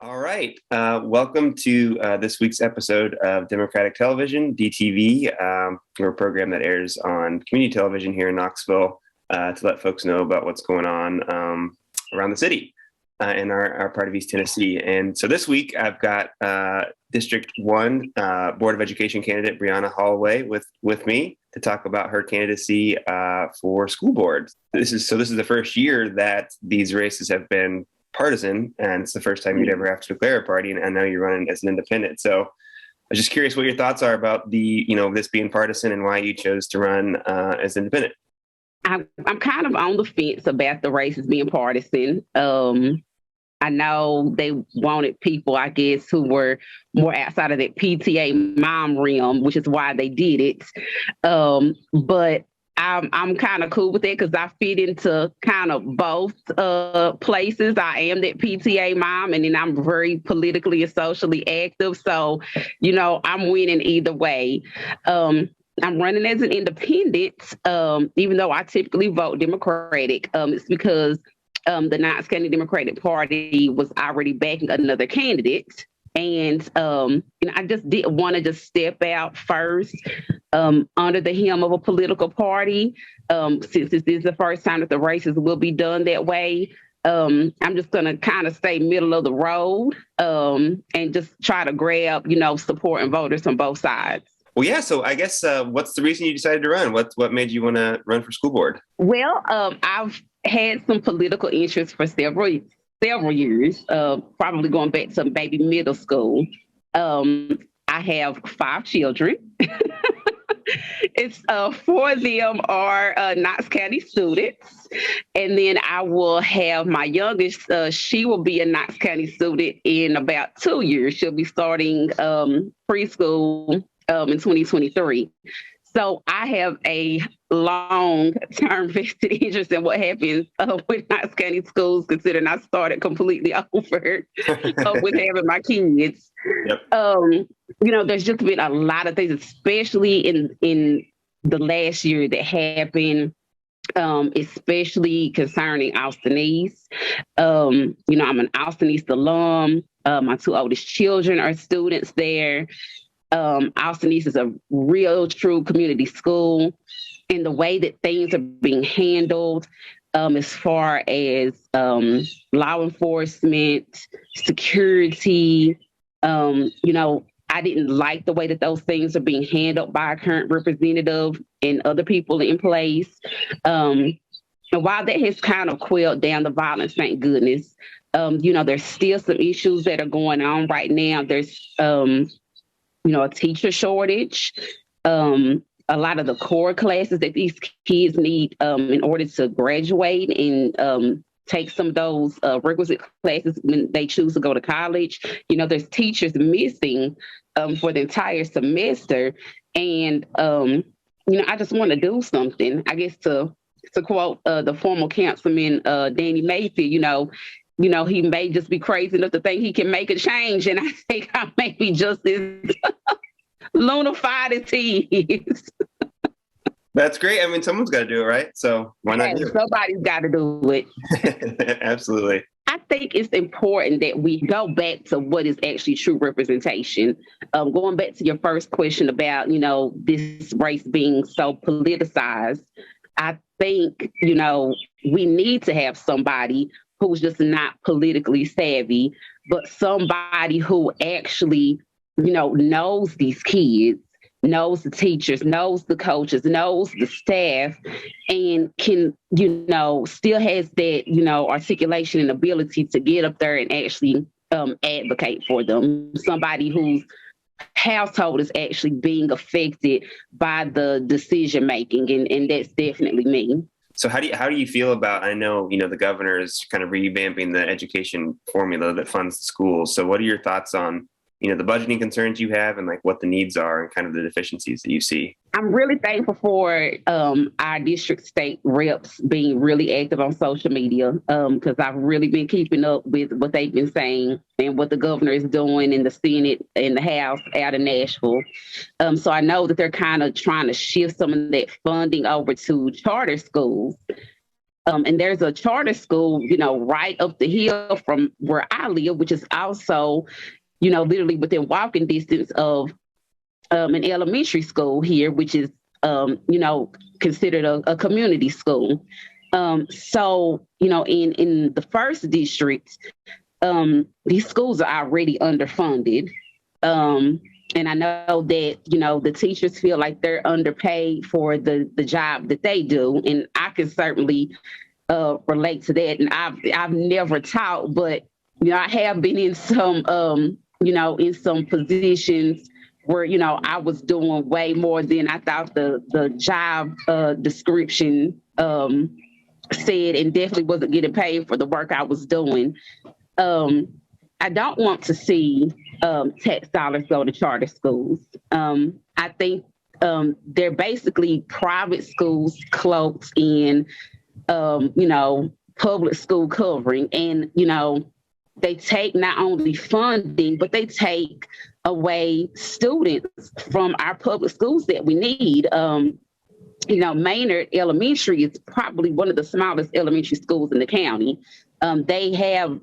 All right. Welcome to this week's episode of Democratic Television, DTV. We're a program that airs on community television here in Knoxville to let folks know about what's going on around the city in our part of East Tennessee. And so this week, I've got District 1 Board of Education candidate Breyauna Holloway with me to talk about her candidacy for school board. This is the first year that these races have been partisan, and it's the first time you'd ever have to declare a party, and now you're running as an independent. So I was just curious what your thoughts are about this being partisan and why you chose to run as independent. I'm kind of on the fence about the races being partisan. I know they wanted people, I guess, who were more outside of that PTA mom realm, which is why they did it. But I'm kind of cool with it because I fit into kind of both places. I am that PTA mom, and then I'm very politically and socially active. So, I'm winning either way. I'm running as an independent, even though I typically vote Democratic. It's because the Knox County Democratic Party was already backing another candidate. And I just didn't want to just step out first under the helm of a political party. Since this is the first time that the races will be done that way, I'm just going to kind of stay middle of the road and just try to grab, supporting voters on both sides. Well, yeah. So I guess what's the reason you decided to run? What made you want to run for school board? Well, I've had some political interest for several years, probably going back to maybe middle school. I have 5 children. It's 4 of them are Knox County students. And then I will have my youngest, she will be a Knox County student in about 2 years. She'll be starting preschool in 2023. So I have a long-term vested interest in what happens with Knox County schools, considering I started completely over with having my kids. Yep. There's just been a lot of things, especially in the last year that happened, especially concerning Austin East. I'm an Austin East alum. My 2 oldest children are students there. Austin East is a real, true community school, and the way that things are being handled as far as law enforcement, security, I didn't like the way that those things are being handled by our current representative and other people in place. And while that has kind of quelled down the violence, thank goodness, there's still some issues that are going on right now. There's a teacher shortage, a lot of the core classes that these kids need in order to graduate and take some of those requisite classes when they choose to go to college. There's teachers missing for the entire semester. And, I just want to do something, I guess, to quote the former councilman, Danny Mayfield, he may just be crazy enough to think he can make a change. And I think I may be just as lunified as he is. That's great. I mean, someone's got to do it, right? So why not? Somebody's got to do it. Absolutely. I think it's important that we go back to what is actually true representation. Going back to your first question about, this race being so politicized, I think, we need to have somebody who's just not politically savvy, but somebody who actually, knows these kids, knows the teachers, knows the coaches, knows the staff, and can, still has that, articulation and ability to get up there and actually advocate for them. Somebody whose household is actually being affected by the decision making, and that's definitely me. So how do you feel about, I know, the governor is kind of revamping the education formula that funds the schools. So what are your thoughts on, the budgeting concerns you have and like what the needs are and kind of the deficiencies that you see? I'm really thankful for our district state reps being really active on social media because I've really been keeping up with what they've been saying and what the governor is doing in the Senate and the House out of Nashville. So I know that they're kind of trying to shift some of that funding over to charter schools. And there's a charter school, right up the hill from where I live, which is also, literally within walking distance of an elementary school here, which is, considered a community school. So, in the first district, these schools are already underfunded. And I know that, the teachers feel like they're underpaid for the job that they do. And I can certainly relate to that. And I've never taught, but, I have been in some, in some positions where, I was doing way more than I thought the job description said, and definitely wasn't getting paid for the work I was doing. I don't want to see tax dollars go to charter schools. I think they're basically private schools cloaked in, public school covering. And, they take not only funding, but they take away students from our public schools that we need. Maynard Elementary is probably one of the smallest elementary schools in the county. They have,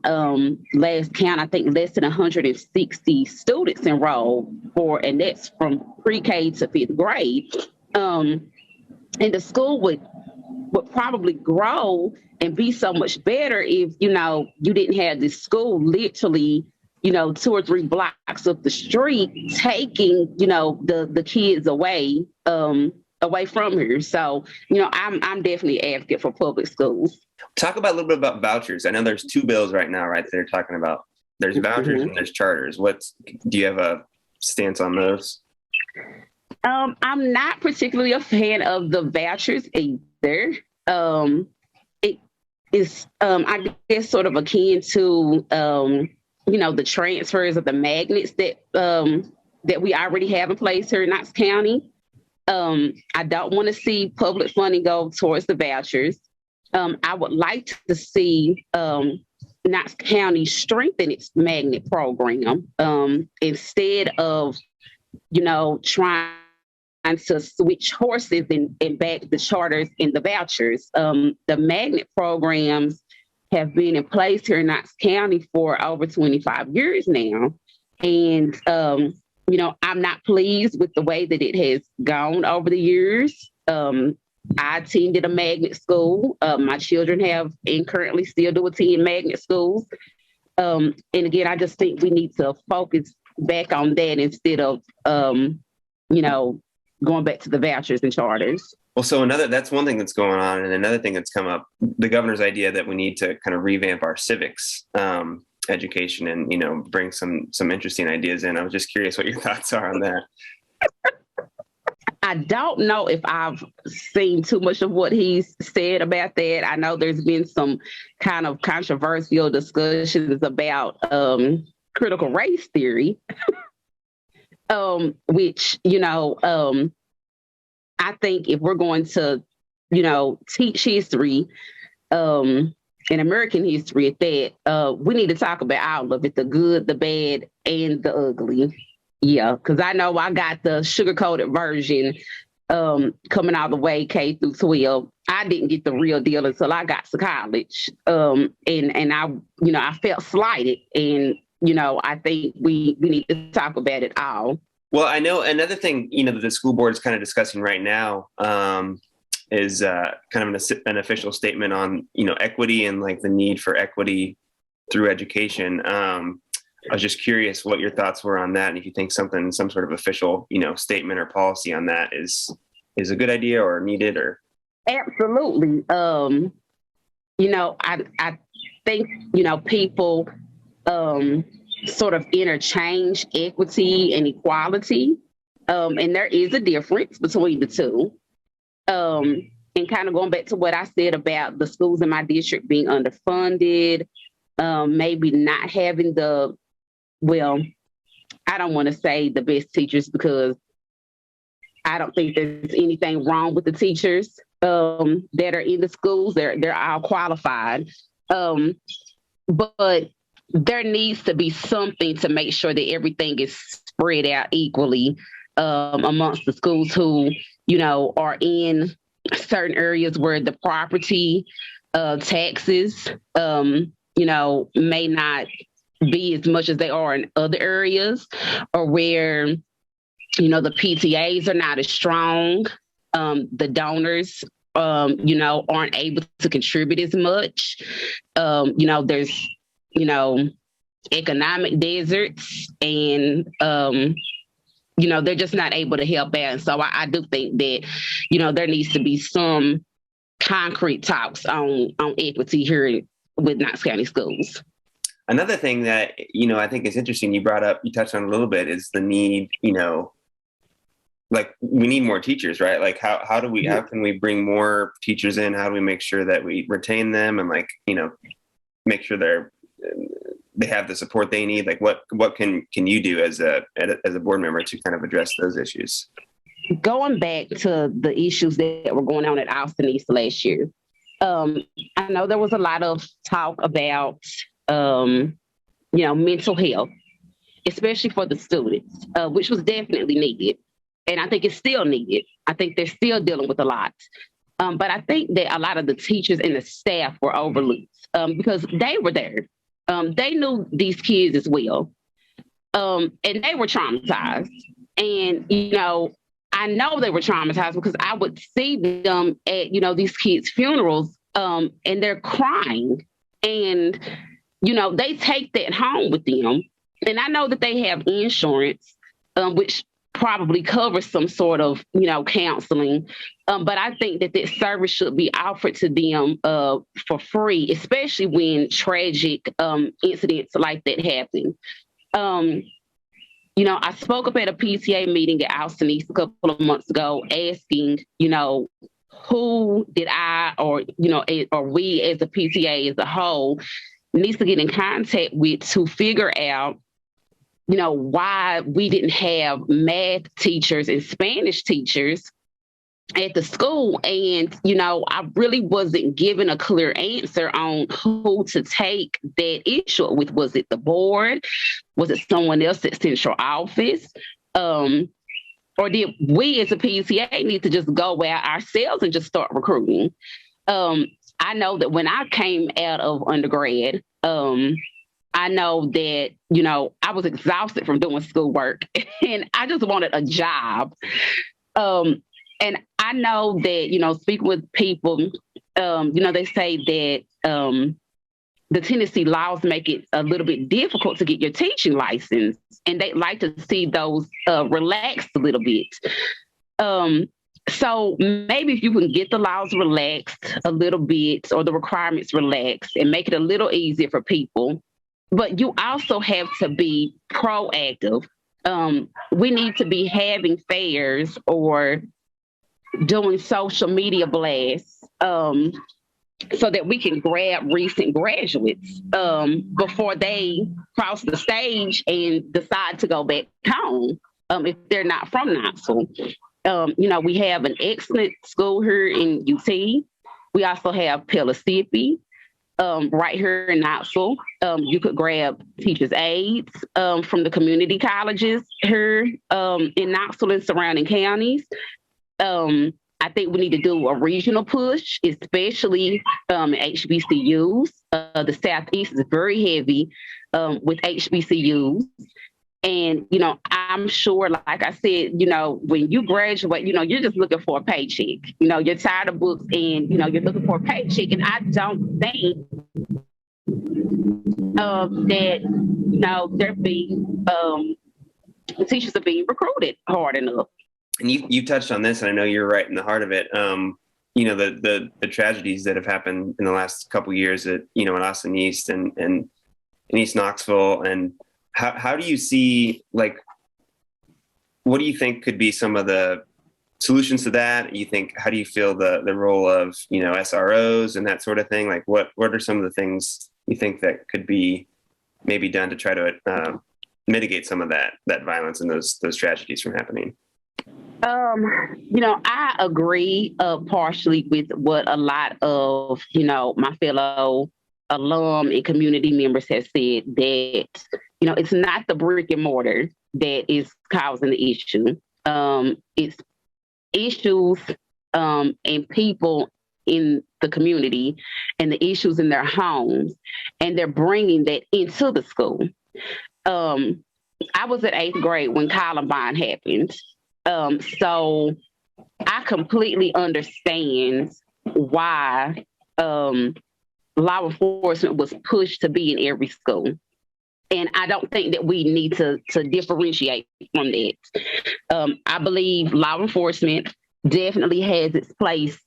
last count, I think less than 160 students enrolled and that's from pre-K to fifth grade. And the school would probably grow and be so much better if, you didn't have this school literally, 2 or 3 blocks up the street taking, the kids away from here. So, I'm definitely an advocate for public schools. Talk about a little bit about vouchers. I know there's 2 bills right now, right? They're talking about. There's vouchers and there's charters. Do you have a stance on those? I'm not particularly a fan of the vouchers either. It is, I guess, sort of akin to, the transfers of the magnets that we already have in place here in Knox County. I don't want to see public funding go towards the vouchers. I would like to see Knox County strengthen its magnet program instead of, trying to switch horses and back the charters and the vouchers. The magnet programs have been in place here in Knox County for over 25 years now. And, I'm not pleased with the way that it has gone over the years. I attended a magnet school. My children have and currently still do attend magnet schools. And again, I just think we need to focus back on that instead of, going back to the vouchers and charters. Well, so that's one thing that's going on. And another thing that's come up, the governor's idea that we need to kind of revamp our civics education and, bring some interesting ideas in. I was just curious what your thoughts are on that. I don't know if I've seen too much of what he's said about that. I know there's been some kind of controversial discussions about critical race theory, which, I think if we're going to, teach history and American history at that, we need to talk about all of it, the good, the bad, and the ugly. Yeah, because I know I got the sugar-coated version coming all the way K through 12. I didn't get the real deal until I got to college. And I felt slighted. And, I think we need to talk about it all. Well, I know another thing, that the school board is kind of discussing right now is kind of an official statement on, equity and like the need for equity through education. I was just curious what your thoughts were on that, and if you think some sort of official, statement or policy on that is a good idea or needed or. Absolutely. I think, people sort of interchange equity and equality. And there is a difference between the two. And kind of going back to what I said about the schools in my district being underfunded, maybe not having I don't want to say the best teachers because I don't think there's anything wrong with the teachers that are in the schools. They're all qualified. But there needs to be something to make sure that everything is spread out equally amongst the schools who, are in certain areas where the property taxes, may not be as much as they are in other areas, or where, the PTAs are not as strong. The donors, aren't able to contribute as much. There's, economic deserts, and, they're just not able to help out. And so I do think that, there needs to be some concrete talks on equity here with Knox County schools. Another thing that, I think is interesting, you touched on a little bit, is the need, like we need more teachers, right? Like how can we bring more teachers in? How do we make sure that we retain them and make sure they have the support they need? Like what can you do as a board member to kind of address those issues? Going back to the issues that were going on at Austin East last year, I know there was a lot of talk about, mental health, especially for the students, which was definitely needed. And I think it's still needed. I think they're still dealing with a lot. But I think that a lot of the teachers and the staff were overlooked because they were there. They knew these kids as well. And they were traumatized. And, I know they were traumatized because I would see them at, these kids' funerals, and they're crying. And, they take that home with them. And I know that they have insurance, which probably covers some sort of, counseling. But I think that service should be offered to them for free, especially when tragic incidents like that happen. I spoke up at a PTA meeting at Austin East a couple of months ago asking, who did I or we as a PTA as a whole needs to get in contact with to figure out, why we didn't have math teachers and Spanish teachers at the school. And, I really wasn't given a clear answer on who to take that issue with. Was it the board? Was it someone else at central office? Or did we as a PTA need to just go out ourselves and just start recruiting? I know that when I came out of undergrad, I know that, I was exhausted from doing schoolwork and I just wanted a job. And I know that, speaking with people, they say that the Tennessee laws make it a little bit difficult to get your teaching license, and they like to see those relaxed a little bit. So maybe if you can get the laws relaxed a little bit or the requirements relaxed and make it a little easier for people, but you also have to be proactive. We need to be having fairs or doing social media blasts so that we can grab recent graduates before they cross the stage and decide to go back home if they're not from Knoxville. We have an excellent school here in UT. We also have Pellissippi right here in Knoxville. You could grab teachers' aides from the community colleges here in Knoxville and surrounding counties. I think we need to do a regional push, especially HBCUs. The Southeast is very heavy with HBCUs. And, I'm sure, like I said, when you graduate, you're just looking for a paycheck. You're tired of books and, you're looking for a paycheck. And I don't think that, they're being, the teachers are being recruited hard enough. And you touched on this, and I know you're right in the heart of it. The tragedies that have happened in the last couple of years at, in Austin East and in East Knoxville. And how do you see, what do you think could be some of the solutions to that? How do you feel the role of, SROs and that sort of thing? Like what are some of the things you think that could be maybe done to try to mitigate some of that violence and those tragedies from happening? I agree partially with what a lot of, my fellow alum and community members have said, that, it's not the brick and mortar that is causing the issue. It's issues and people in the community and the issues in their homes, and they're bringing that into the school. I was at 8th grade when Columbine happened. So I completely understand why law enforcement was pushed to be in every school. And I don't think that we need to differentiate from that. I believe law enforcement definitely has its place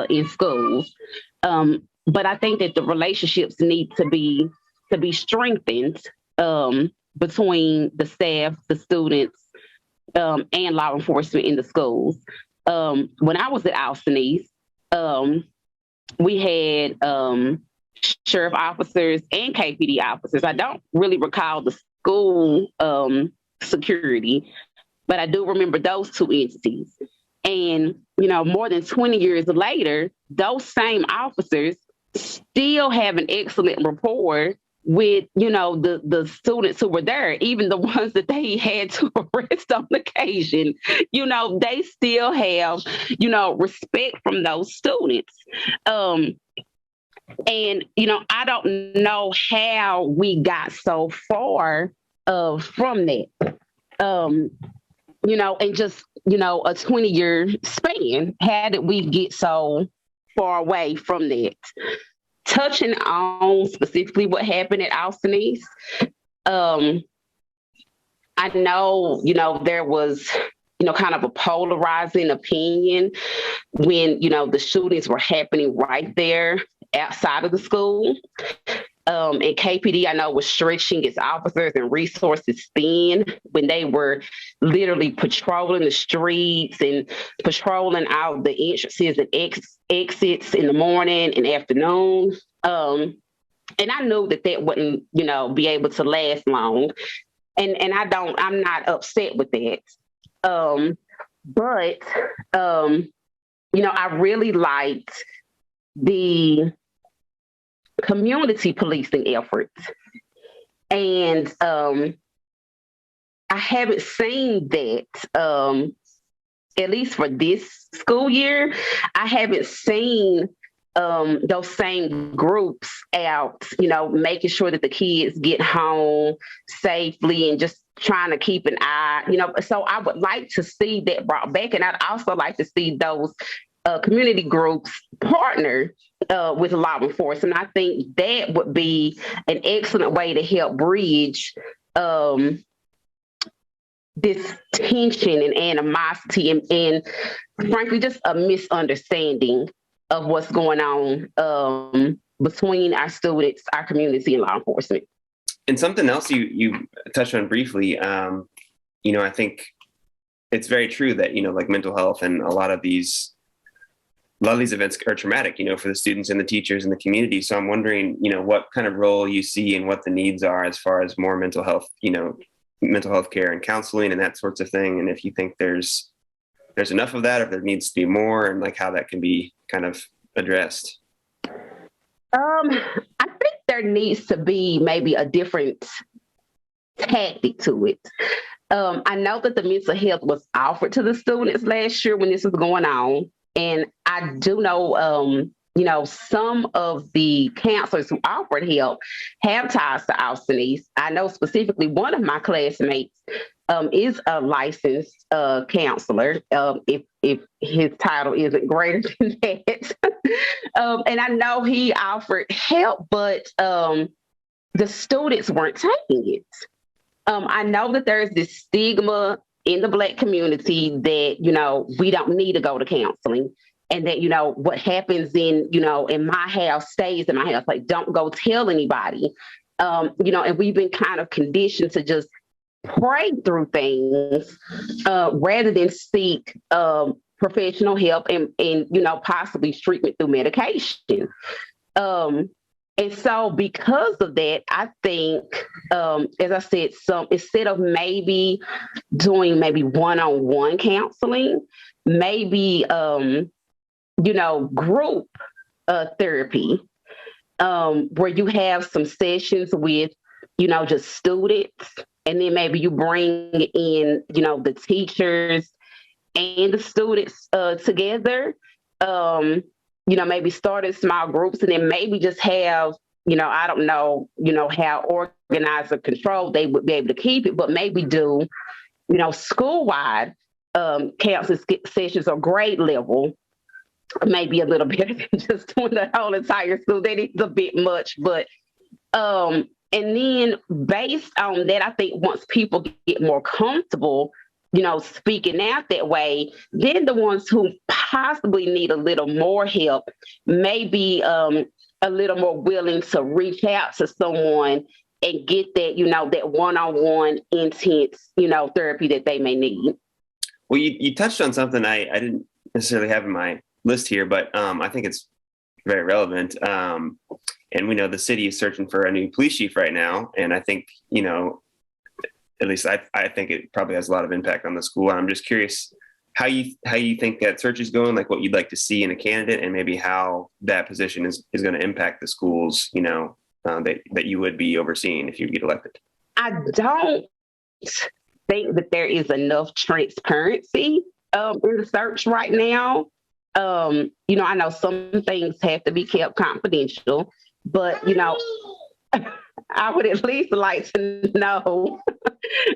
in schools. But I think that the relationships need to be strengthened between the staff, the students, and law enforcement in the schools. When I was at Alstonese, we had sheriff officers and KPD officers. I don't really recall the school security, but I do remember those two entities. And, more than 20 years later, those same officers still have an excellent rapport with, the students who were there, even the ones that they had to arrest on occasion. They still have, respect from those students. And, I don't know how we got so far from that, and just, a 20-year span. How did we get so far away from that? Touching on specifically what happened at Alstonese, I know, there was, kind of a polarizing opinion when, the shootings were happening right there outside of the school. And KPD, I know, was stretching its officers and resources thin when they were literally patrolling the streets and patrolling out the entrances and exits in the morning and afternoon. And I knew that wouldn't, be able to last long. And I'm not upset with that. But I really liked the community policing efforts. And I haven't seen that, at least for this school year. I haven't seen those same groups out, making sure that the kids get home safely and just trying to keep an eye, So I would like to see that brought back. And I'd also like to see those community groups partner with law enforcement. I think that would be an excellent way to help bridge this tension and animosity and frankly, just a misunderstanding of what's going on between our students, our community, and law enforcement. And something else you touched on briefly, I think it's very true that, like mental health and a lot of these events are traumatic, for the students and the teachers and the community. So I'm wondering, what kind of role you see and what the needs are as far as more mental health care and counseling and that sorts of thing. And if you think there's enough of that, if there needs to be more, and like how that can be kind of addressed. I think there needs to be maybe a different tactic to it. I know that the mental health was offered to the students last year when this was going on. And I do know, some of the counselors who offered help have ties to Alstonese. I know specifically one of my classmates is a licensed counselor, if his title isn't greater than that. And I know he offered help, but the students weren't taking it. I know that there's this stigma in the Black community that, we don't need to go to counseling, and that, what happens in my house stays in my house. Like, don't go tell anybody. And we've been kind of conditioned to just pray through things rather than seek professional help and possibly treatment through medication. And so because of that, I think, as I said, instead of maybe doing one-on-one counseling, maybe, group therapy, where you have some sessions with, just students, and then maybe you bring in, the teachers and the students together. maybe start in small groups and then maybe just have, I don't know, how organized or controlled they would be able to keep it, but maybe do, school-wide counseling sessions or grade level, maybe a little better than just doing the whole entire school. That is a bit much, but and then based on that, I think once people get more comfortable, speaking out that way, then the ones who possibly need a little more help may be a little more willing to reach out to someone and get that, that one-on-one intense, therapy that they may need. Well, you touched on something I didn't necessarily have in my list here, but I think it's very relevant. And we know the city is searching for a new police chief right now. And I think, at least I think it probably has a lot of impact on the school. And I'm just curious how you think that search is going, like what you'd like to see in a candidate, and maybe how that position is going to impact the schools, that you would be overseeing if you get elected. I don't think that there is enough transparency in the search right now. I know some things have to be kept confidential, but, I would at least like to know,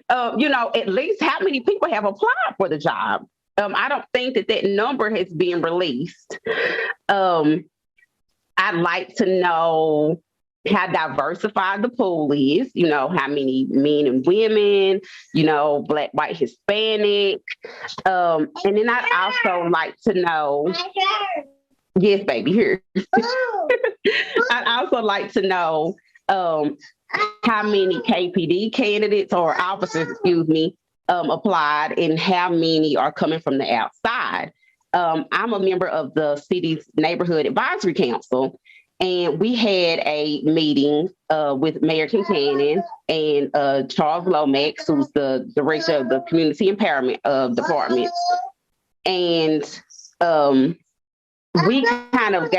at least how many people have applied for the job. I don't think that number has been released. I'd like to know how diversified the pool is, how many men and women, Black, white, Hispanic. And then I'd also like to know, yes, baby, here. I'd also like to know how many KPD candidates or officers, applied, and how many are coming from the outside. I'm a member of the city's neighborhood advisory council, and we had a meeting with Mayor Kincannon and Charles Lomax, who's the director of the community empowerment department. And we kind of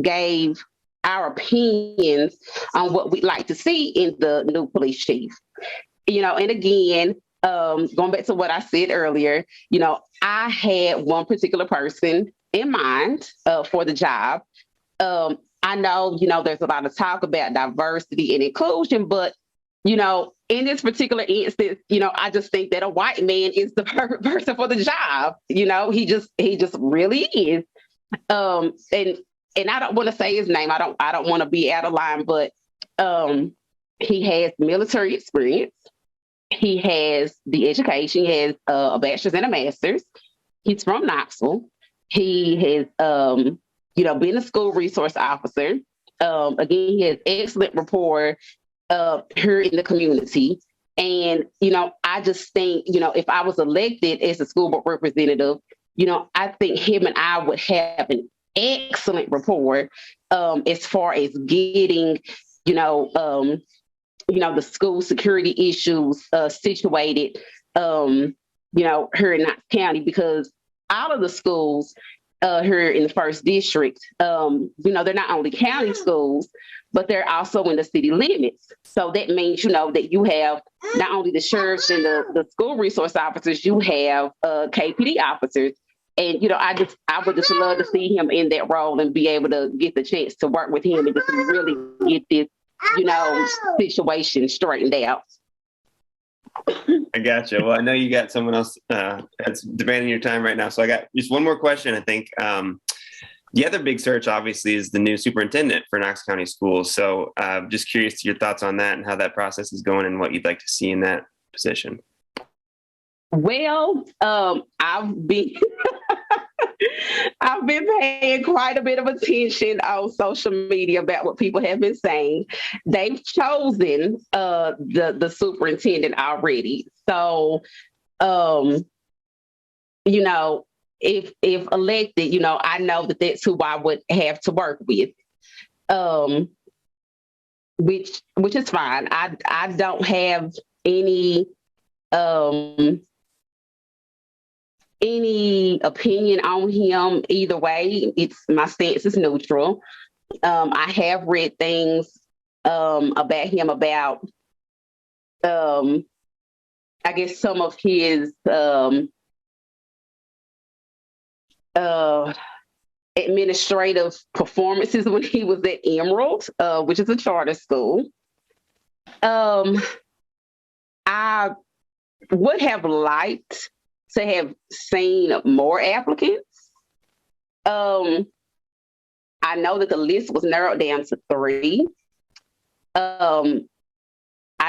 gave our opinions on what we'd like to see in the new police chief. And again, going back to what I said earlier, I had one particular person in mind for the job. I know, there's a lot of talk about diversity and inclusion, but, in this particular instance, I just think that a white man is the perfect person for the job. He just really is. And I don't want to say his name. I don't want to be out of line, but he has military experience. He has the education. He has a bachelor's and a master's. He's from Knoxville. He has, been a school resource officer. Again, he has excellent rapport here in the community. And, I just think, if I was elected as a school board representative, I think him and I would have an excellent rapport as far as getting, the school security issues situated, here in Knox County, because all of the schools here in the first district, they're not only county schools, but they're also in the city limits. So that means, that you have not only the sheriffs and the school resource officers, you have KPD officers. And, I would just love to see him in that role and be able to get the chance to work with him and just really get this, situation straightened out. I gotcha. Well, I know you got someone else that's demanding your time right now. So I got just one more question. I think the other big search, obviously, is the new superintendent for Knox County Schools. So just curious to your thoughts on that and how that process is going and what you'd like to see in that position. Well, I've been I've been paying quite a bit of attention on social media about what people have been saying. They've chosen the superintendent already. So, if elected, I know that that's who I would have to work with, which is fine. I don't have any opinion on him either way. My stance is neutral. I have read things about him, about I guess some of his administrative performances when he was at Emerald, which is a charter school. I would have liked to have seen more applicants. I know that the list was narrowed down to 3. I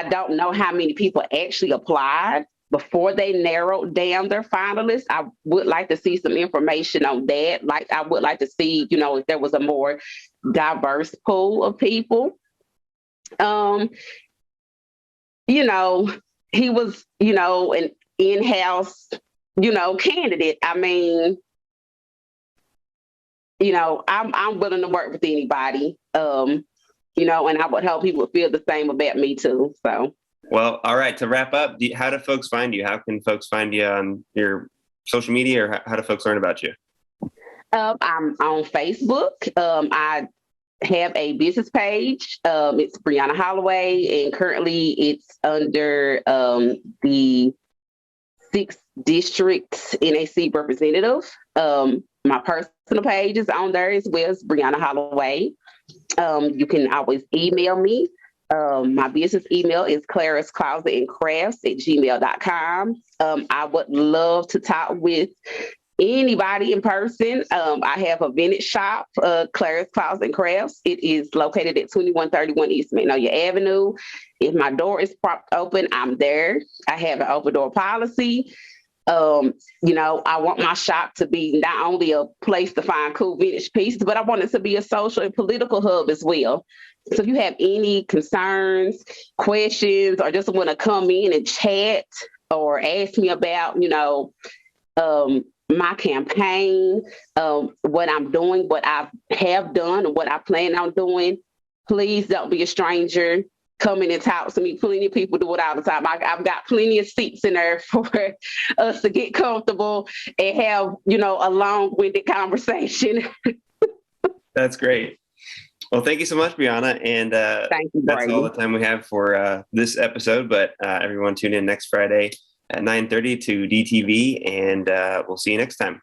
don't know how many people actually applied before they narrowed down their finalists. I would like to see some information on that. Like, I would like to see, if there was a more diverse pool of people. He was, an in-house, candidate. I mean, I'm willing to work with anybody. And I would hope he would feel the same about me too. So, well, all right. To wrap up, how do folks find you? How can folks find you on your social media, or how do folks learn about you? I'm on Facebook. I have a business page. It's Breyauna Holloway, and currently it's under the 6th District NAC representative. My personal page is on there as well as Breyauna Holloway. You can always email me. My business email is clarasclosetandcrafts@gmail.com. I would love to talk with anybody in person. I have a vintage shop, Clara's Closet and Crafts. It is located at 2131 East Magnolia Avenue. If my door is propped open, I'm there. I have an open door policy. I want my shop to be not only a place to find cool vintage pieces, but I want it to be a social and political hub as well. So if you have any concerns, questions, or just want to come in and chat or ask me about, my campaign, what I'm doing, what I have done, and what I plan on doing, please don't be a stranger. Come in and talk to me. Plenty of people do it all the time. I've got plenty of seats in there for us to get comfortable and have, a long-winded conversation. That's great. Well, thank you so much, Breyauna. And thank you, that's all the time we have for this episode. But everyone tune in next Friday at 9:30 to DTV, and we'll see you next time.